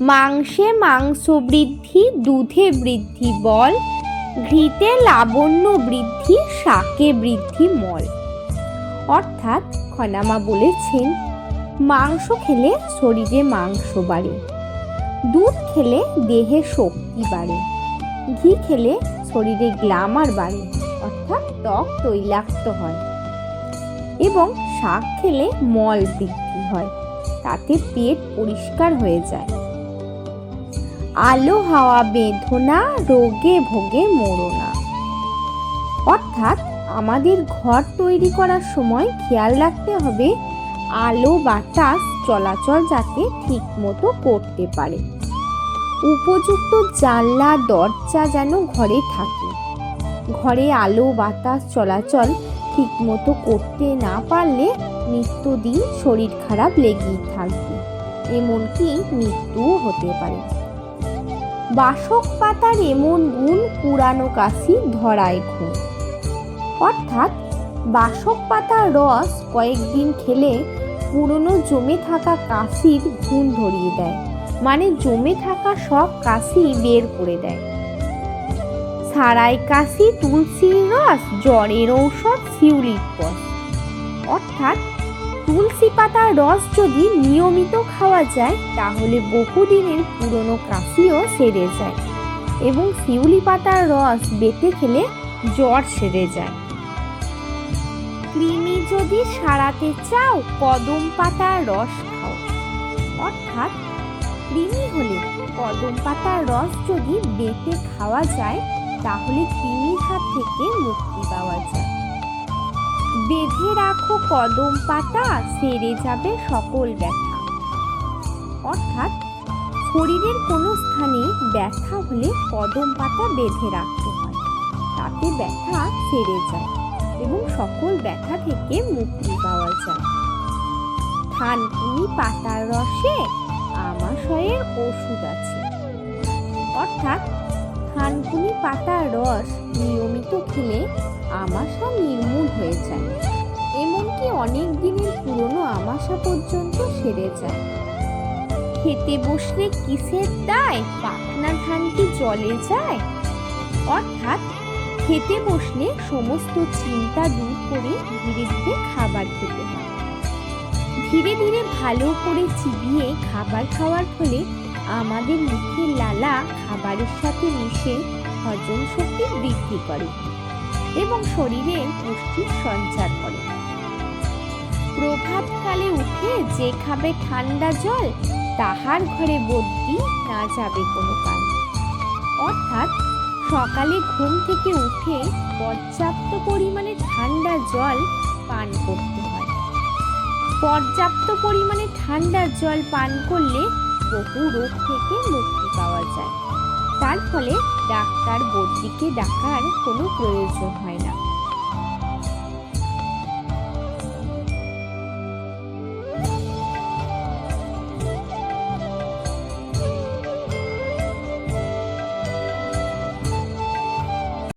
মাংসে মাংস বৃদ্ধি, দুধে বৃদ্ধি বল, ঘৃতে লাবণ্য বৃদ্ধি, শাকে বৃদ্ধি মল। অর্থাৎ খনামা বলেছেন, মাংস খেলে শরীরে মাংস বাড়ে, দুধ খেলে দেহে শক্তি বাড়ে, ঘি খেলে শরীরে গ্ল্যামার বাড়ে অর্থাৎ ত্বক তৈলাক্ত হয়, এবং শাক খেলে মল বৃদ্ধি হয়, তাতে পেট পরিষ্কার হয়ে যায়। আলো হাওয়া বেঁধোনা, রোগে ভোগে মরোনা। অর্থাৎ আমাদের ঘর তৈরি করার সময় খেয়াল রাখতে হবে আলো বাতাস চলাচল যাতে ঠিক মতো করতে পারে। উপযুক্ত জানলা দরজা যেন ঘরে থাকে। ঘরে আলো বাতাস চলাচল ঠিক মতো করতে না পারলে নিত্যদিন শরীর খারাপ লেগেই থাকবে, এমনকি মৃত্যুও হতে পারে। বাসক পাতার এমন গুণ, পুরানো কাশি ধরায় ঘুম। অর্থাৎ বাসক পাতার রস কয়েকদিন খেলে পুরনো জমে থাকা কাশির ঘুণ ধরিয়ে দেয়, মানে জমে থাকা সব কাশি বের করে দেয়। সারাই কাশি তুলসীর রস, জ্বরের ঔষধ শিউলির রস। অর্থাৎ তুলসী পাতার রস যদি নিয়মিত খাওয়া যায় তাহলে বহুদিনের পুরনো কাশিও সেরে যায়, এবং শিউলি পাতার রস বেটে খেলে জ্বর সেরে যায়। কৃমি যদি সারাতে চাও কদম পাতার রস খাও। অর্থাৎ কৃমি হলে কদম পাতার রস যদি বেটে খাওয়া যায় তাহলে কৃমির হাত থেকে মুক্তি পাওয়া যায়। বেঁধে রাখো কদম পাতা, সেরে যাবে সকল ব্যথা। অর্থাৎ শরীরের কোনো স্থানে ব্যথা হলে কদম পাতা বেঁধে রাখতে হয়, তাতে ব্যথা সেরে যায় এবং সকল ব্যথা থেকে মুক্তি পাওয়া যায়। থানকুনি পাতার রসে আমাশয়ের ওষুধ আছে। অর্থাৎ থানকুনি পাতার রস নিয়মিত খেলে আমাশা নির্মূল হয়ে যায়, এমনকি অনেক দিনের পুরনো আমাশা পর্যন্ত সেরে যায়। খেতে বসলে কিসের দায়, পাকনা ধান কি জলে যায়। অর্থাৎ খেতে বসলে সমস্ত চিন্তা দূর করে ধীরে ধীরে খাবার খেতে হয়। ধীরে ধীরে ভালো করে চিবিয়ে খাবার খাওয়ার ফলে আমাদের মুখের লালা খাবারের সাথে মিশে হজম শক্তি বৃদ্ধি করে এবং শরীরে পুষ্টির সঞ্চার করে। প্রভাতকালে উঠে যে খাবে ঠান্ডা জল, তাহার ঘরে বদ্যি না যাবে কোনো কাল। অর্থাৎ সকালে ঘুম থেকে উঠে পর্যাপ্ত পরিমাণে ঠান্ডা জল পান করতে হয়। পর্যাপ্ত পরিমাণে ঠান্ডা জল পান করলে বহু রোগ থেকে মুক্তি পাওয়া যায়। তার ফলে ডাক্তার বদ্যিকে ডাকার কোনো প্রয়োজন হয় না।